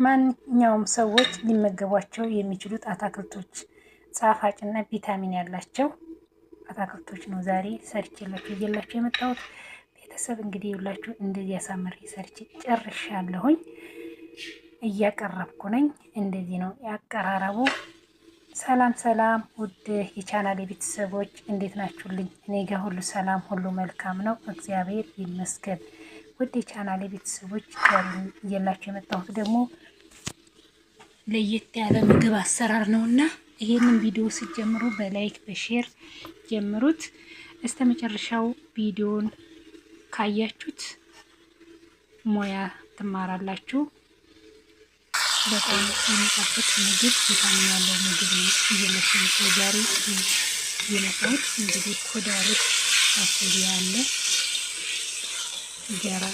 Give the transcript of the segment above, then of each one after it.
ማንኛውም ሰዎች ሊመገቧቸው የሚችሉት አትክልቶች ጣፋጭና ቪታሚን ያላቸው አትክልቶች ነው ዛሬ ሰርቼላችሁ ይዤላችሁ የመጣሁት። ቤተሰብ እንግዲህ ይኸውላችሁ እንደዚህ አሳምሬ ሰርቼ ጨርሻለሁኝ። እያቀረብኩ ነኝ። እንደዚህ ነው ያቀራረቡ። ሰላም ሰላም ውድ የቻናሌ ቤተሰቦች እንዴት ናችሁልኝ? እኔ ጋር ሁሉ ሰላም ሁሉ መልካም ነው፣ እግዚአብሔር ይመስገን። ውድ የቻናሌ ቤተሰቦች እየላችሁ የመጣሁት ደግሞ ለየት ያለ ምግብ አሰራር ነውና ይሄንን ቪዲዮ ስትጀምሩ በላይክ በሼር ጀምሩት። እስከ መጨረሻው ቪዲዮን ካያችሁት ሙያ ትማራላችሁ። በጣም የሚጣፍጥ ምግብ ቪታሚን ያለው ምግብ ነው እየላችሁ ዛሬ የመጣሁት። እንግዲህ ኮዳሮች ፋሶሊያ አለ ገራ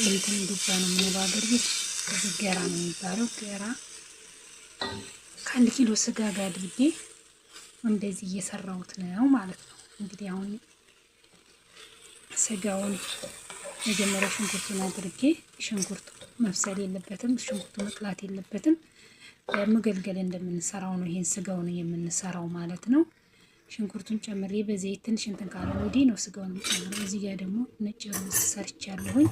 እንትን ዱባ ነው የምንለው ሀገር ቤት ገራ ነው የሚባለው። ገራ ከ1 ኪሎ ስጋ ጋር አድርጌ እንደዚህ እየሰራሁት ነው ማለት ነው። እንግዲህ አሁን ስጋውን መጀመሪያ ሽንኩርቱን አድርጌ ሽንኩርቱ መብሰል የለበትም፣ ሽንኩርቱ መጥላት የለበትም። መገልገል እንደምንሰራው ነው ይሄን ስጋውን የምንሰራው ማለት ነው። ሽንኩርቱን ጨምሬ በዘይት ትንሽ እንትን ካለ ወዲህ ነው ስጋውን ጨምሬ። እዚህ ጋር ደግሞ ነጭ ሩዝ ሰርቻለሁኝ።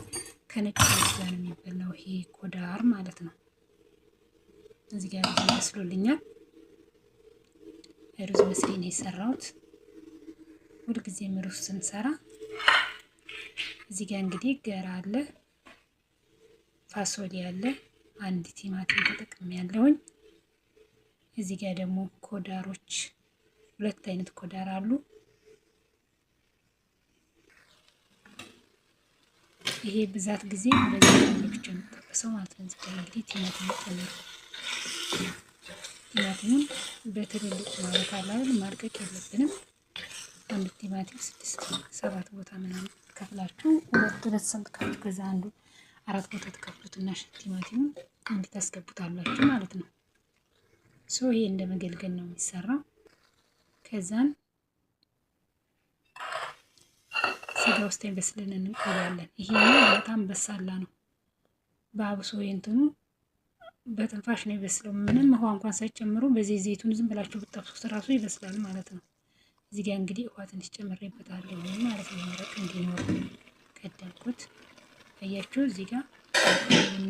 ከነጭ ሩዝ ጋር ነው የሚበላው ይሄ ኮዳር ማለት ነው። እዚህ ጋር ሩዝ መስሎልኛል። ሩዝ መስሪ ነው የሰራሁት። ሁልጊዜም ሩዝ ስንሰራ እዚህ ጋር እንግዲህ ገራ አለ፣ ፋሶሊያ አለ፣ አንድ ቲማቲም ተጠቅሜያለሁኝ። እዚህ ጋር ደግሞ ኮዳሮች 2 አይነት ኮዳር አሉ። ይሄ ብዛት ጊዜ እንደዚህ ነው ብቻ የምጠበሰው ማለት ነው። እዚህ ጋር እንግዲህ ቲማቲም ጨምሩ። ቲማቲሙን በትልልቅ ማለት አላል ማርቀቅ የለብንም። አንድ ቲማቲም 6-7 ቦታ ምናምን ከፍላችሁ 2 ሰንጥቃችሁ ከዛ አንዱ 4 ቦታ ተከፍሉትና ቲማቲሙን እንዴት ታስገቡታላችሁ ማለት ነው። ይሄ እንደ መገልገል ነው የሚሰራው። ከዛን ስጋ ውስጥ ይበስልን እንቆያለን። ይሄ በጣም በሳላ ነው። በአብሶ እንትኑ በትንፋሽ ነው ይበስለው። ምንም ውሃ እንኳን ሳይጨምሩ በዚህ ዘይቱን ዝም ብላችሁ ብትጠብሱት ራሱ ይበስላል ማለት ነው። እዚህ ጋር እንግዲህ ውሃ ትንሽ ጨምሬበታለሁ ማለት ነው። መረቅ እንዲኖር ቀደምኩት። አያችሁ እዚህ ጋር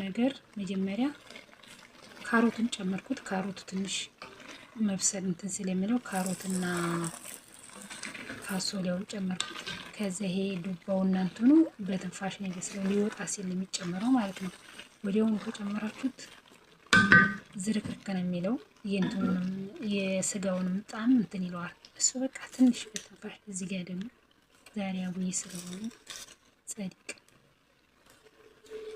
ነገር መጀመሪያ ካሮቱን ጨመርኩት። ካሮቱ ትንሽ መብሰል እንትን ስለሚለው ካሮትና ፋሶሊያውን ጨመርኩት። ከዛ ይሄ ዱባውና እንትኑ በትንፋሽ ነው ይበስለው ሊወጣ ሲል የሚጨመረው ማለት ነው። ወዲያውኑ ከጨመራችሁት ዝርክርክ ነው የሚለው የእንትኑንም የስጋውንም ጣም እንትን ይለዋል። እሱ በቃ ትንሽ በትንፋሽ። እዚህ ጋር ደግሞ ዛሬ አቡዬ ስለሆነ ጸድቅ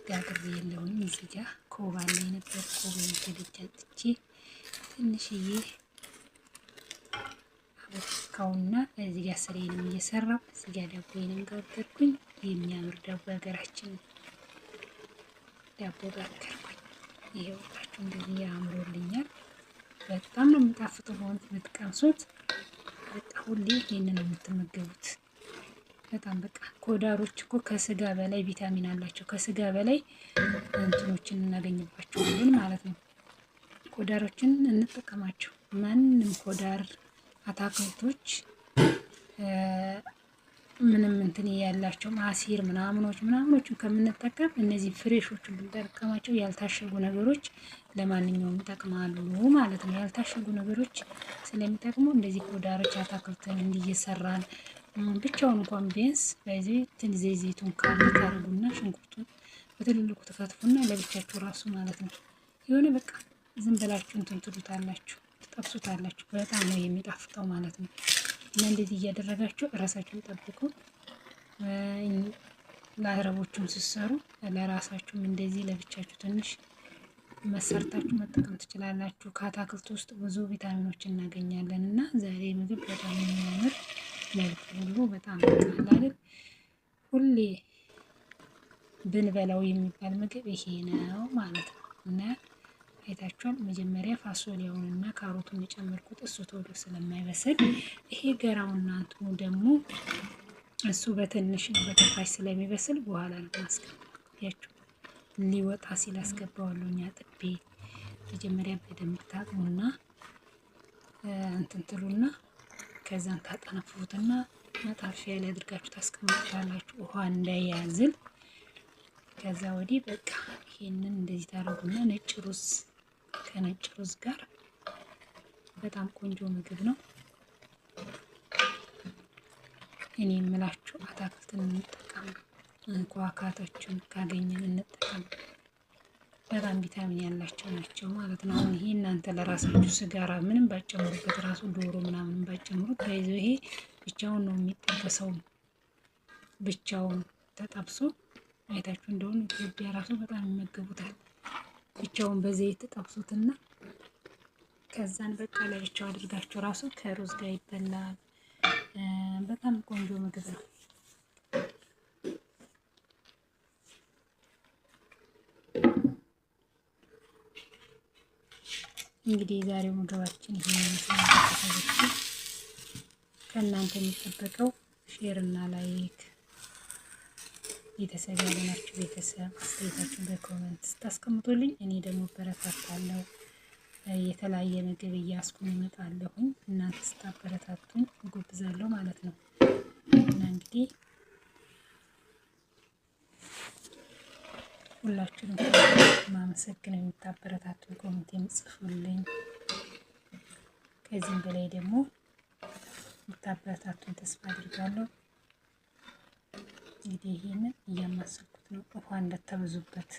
ጋግሬ የለውኝ። እዚህ ጋር ኮባ ላይ ነበር። ኮባውን ከደጅ አጥቼ ትንሽዬ አበካውና እዚህ ጋር ስሬንም እየሰራው እዚህ ጋር ዳቦዬንም ጋገርኩኝ። የሚያምር ዳቦ ሀገራችን ዳቦ ጋገርኩኝ። ይሄው ሁላችሁ እንደዚህ ያምሮልኛል። በጣም ነው የሚጣፍጠው። በእውነት የምትቀምሱት በቃ ሁሌ ይሄንን ነው የምትመገቡት። በጣም በቃ ኮዳሮች እኮ ከስጋ በላይ ቪታሚን አላቸው። ከስጋ በላይ እንትኖችን እናገኝባቸዋለን ማለት ነው። ኮዳሮችን እንጠቀማቸው። ማንም ኮዳር አትክልቶች ምንም እንትን ያላቸው አሲር ምናምኖችን ከምንጠቀም እነዚህ ፍሬሾችን ብንጠቀማቸው ያልታሸጉ ነገሮች ለማንኛውም ይጠቅማሉ ማለት ነው። ያልታሸጉ ነገሮች ስለሚጠቅሙ እንደዚህ ኮዳሮች አትክልትን እንዲየሰራን ብቻውን እንኳን ቢያንስ በዚህ ትንሽ ዘይቱን ካለ ታረጉና ሽንኩርቱን በትልልቁ ተከትፉና ለብቻችሁ ራሱ ማለት ነው የሆነ በቃ ዝም ብላችሁ እንትን ትሉታላችሁ፣ ትጠብሱታላችሁ። በጣም ነው የሚጣፍጠው ማለት ነው። እና እንደዚህ እያደረጋችሁ ራሳችሁን ጠብቁ። ለአረቦቹም ስትሰሩ ለራሳችሁም እንደዚህ ለብቻችሁ ትንሽ መሰርታችሁ መጠቀም ትችላላችሁ። ከአትክልት ውስጥ ብዙ ቪታሚኖች እናገኛለን እና ዛሬ ምግብ በጣም የሚያምር መልኩ ሁሉ በጣም ቀላል ሁሌ ብንበላው የሚባል ምግብ ይሄ ነው ማለት ነው። እና አይታችኋል። መጀመሪያ ፋሶሊያውንና ካሮቱን የጨመርኩት እሱ ቶሎ ስለማይበስል ይሄ ገራውና እንትኑ ደግሞ እሱ በትንሽ በትንፋሽ ስለሚበስል በኋላ ነው ማስቀመጥ። ያችሁ ሊወጣ ሲል አስገባዋለሁ። አጥቤ መጀመሪያ በደንብ ታጥሙና እንትን ትሉና ከዛን ታጠነፍሩትና መጣፊያ ላይ አድርጋችሁ ታስቀምጡታላችሁ ውሃ እንዳይያዝል። ከዛ ወዲህ በቃ ይሄንን እንደዚህ ታደርጉና ነጭ ሩዝ ከነጭ ሩዝ ጋር በጣም ቆንጆ ምግብ ነው። እኔ የምላችሁ አታክልትን እንጠቀም፣ ኳካቶችን ካገኘን እንጠቀም። በጣም ቪታሚን ያላቸው ናቸው ማለት ነው። አሁን ይሄ እናንተ ለራሳችሁ ስጋራ ምንም ባጨምሩበት ራሱ ዶሮ ምናምን ባጨምሩት ታይዞ ይሄ ብቻውን ነው የሚጠበሰው። ብቻውን ተጠብሶ አይታችሁ እንደሆነ ኢትዮጵያ ራሱ በጣም ይመገቡታል። ብቻውን በዘይት ተጠብሱትና ከዛን በቃ ለብቻው አድርጋችሁ ራሱ ከሩዝ ጋር ይበላል። በጣም ቆንጆ ምግብ ነው። እንግዲህ የዛሬው ምግባችን ይሄን ይመስላል። ከእናንተ የሚጠበቀው ሼር እና ላይክ፣ ቤተሰብ ያልሆናችሁ ቤተሰብ አስተያየታችሁን በኮሜንት ስታስቀምጡልኝ እኔ ደግሞ በረታታለሁ። የተለያየ ምግብ እያስኩኝ እመጣለሁኝ። እናንተ ስታበረታቱኝ እጎብዛለሁ ማለት ነው። እና እንግዲህ ሁላችሁንም ማመሰግን የምታበረታቱኝ ኮሜንት የምጽፉልኝ፣ ከዚህም በላይ ደግሞ የምታበረታቱኝ ተስፋ አድርጋለሁ። እንግዲህ ይሄንን እያማሰልኩት ነው። ውሃ እንዳታበዙበት።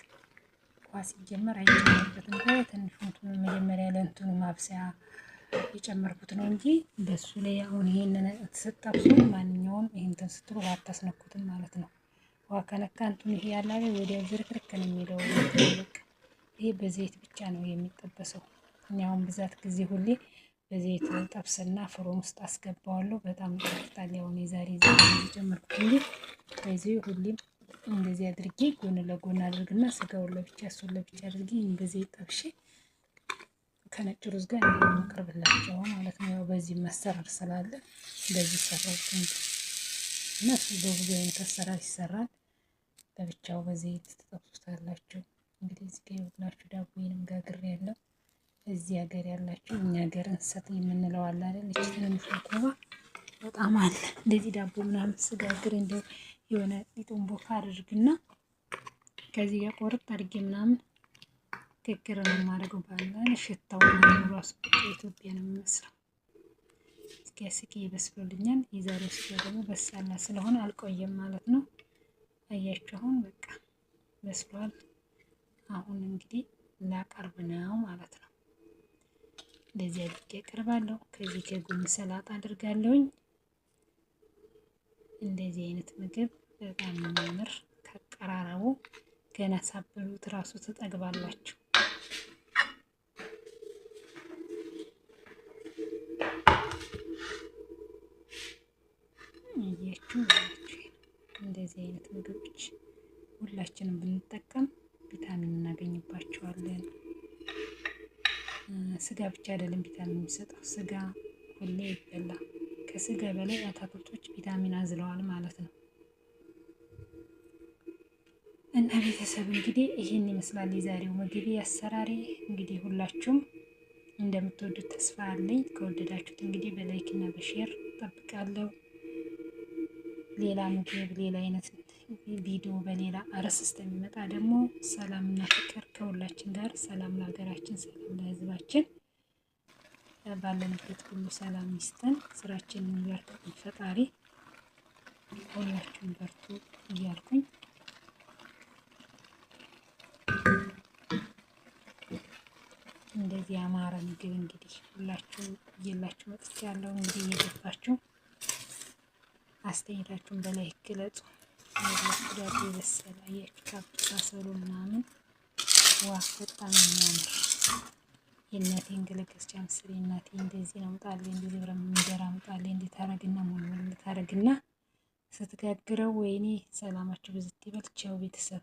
ውሃ ሲጀመር አይጨመርበትም። ትንሽ እንትኑ መጀመሪያ ለእንትኑ ማብሰያ የጨመርኩት ነው እንጂ በሱ ላይ አሁን ይሄንን ተሰጣብሱ ማንኛውም ይሄን ስትሉ ውሃ አታስነኩትም ማለት ነው። ውሃ ከነካ እንትኑ ይሄ ያለ ወዲያው ዝርክርክ ነው የሚለው። ይሄ በዘይት ብቻ ነው የሚጠበሰው። እኔ አሁን ብዛት ጊዜ ሁሌ በዘይት ጠብስና ፍሮም ውስጥ አስገባዋለሁ። በጣም ይጣፍጣል። ያው የዛሬ የጨመርኩት እንጂ በዚህ ሁሌም እንደዚህ አድርጌ ጎን ለጎን አድርግና ስጋውን ለብቻ እሱን ለብቻ አድርጌ እንደዚህ ጠብሼ ከነጭ ሩዝ ጋር እንደማቀርብላቸው ማለት ነው። ያው በዚህ መሰራር ስላለ እንደዚህ ሰራሁት እና እሱ በብዙ አይነት አሰራር ይሰራል። ለብቻው በዘይት ትጠብሱታላችሁ። እንግዲህ እዚህ ጋር ይኸውላችሁ ዳቦዬንም ጋግሬ ያለው እዚህ ሀገር ያላችሁ እኛ ሀገር እንሰት የምንለው አለ አይደል? እቺ ትንሽ ኮባ በጣም አለ። እንደዚህ ዳቦ ምናምን ስጋግር እንደው የሆነ ሊጡን ቦካ አድርግና ከዚህ ጋር ቆርጥ አድርጌ ምናምን ግግር ነው የማደርገው። ባለ ሽታው ምናምን ራሱ ኢትዮጵያ ነው የሚመስለው። እስኪ ይበስሉልኛል። የዛሬው ስጋ ደግሞ በሳላ ስለሆነ አልቆየም ማለት ነው። አያችሁ አሁን በቃ በስሏል። አሁን እንግዲህ ላቀርብ ነው ማለት ነው። እንደዚህ አድርጌ አቀርባለሁ። ከዚህ ከጎን ሰላጣ አድርጋለሁኝ። እንደዚህ አይነት ምግብ በጣም የሚያምር ከቀራረቡ ገና ሳበሉት ራሱ ትጠግባላችሁ። እያችሁ እንደዚህ አይነት ምግቦች ሁላችንም ብንጠቀም ቪታሚን እናገኝባቸዋለን። ስጋ ብቻ አይደለም ቪታሚን የሚሰጠው፣ ስጋ ሁሌ ይበላ። ከስጋ በላይ አታክልቶች ቪታሚን አዝለዋል ማለት ነው። እና ቤተሰብ እንግዲህ ይሄን ይመስላል የዛሬው ምግብ አሰራሬ። እንግዲህ ሁላችሁም እንደምትወዱት ተስፋ አለኝ። ከወደዳችሁት እንግዲህ በላይክ እና በሼር ጠብቃለሁ። ሌላ ምግብ፣ ሌላ አይነት ቪዲዮ በሌላ አርዕስት እስከሚመጣ ደግሞ ሰላምና ፍቅር ከሁላችን ጋር፣ ሰላም ለሀገራችን፣ ሰላም ለሕዝባችን፣ ባለንበት ሁሉ ሰላም ይስጠን። ስራችንን ይባርክልን ፈጣሪ። ሁላችሁም በርቱ እያልኩኝ እንደዚህ አማረ ምግብ እንግዲህ ሁላችሁ እየላችሁ መጥቻለሁ። እንግዲህ እየገባችሁ አስተያየታችሁን በላይ ግለጹ። ዳቦ የበሰለ አያችሁ ካፕሳሰሉ ምናምን ዋ በጣም የሚያምር የእናቴን ገለገስቻ ምስል የእናቴ እንደዚህ ነው ምጣሌ እንደዚህ ብረ እንጀራ ምጣሌ እንዴት ታረግና ሙሉ ታረግና ስትጋግረው ወይኔ ሰላማችሁ ብዝት ይበል። ቻው ቤተሰብ።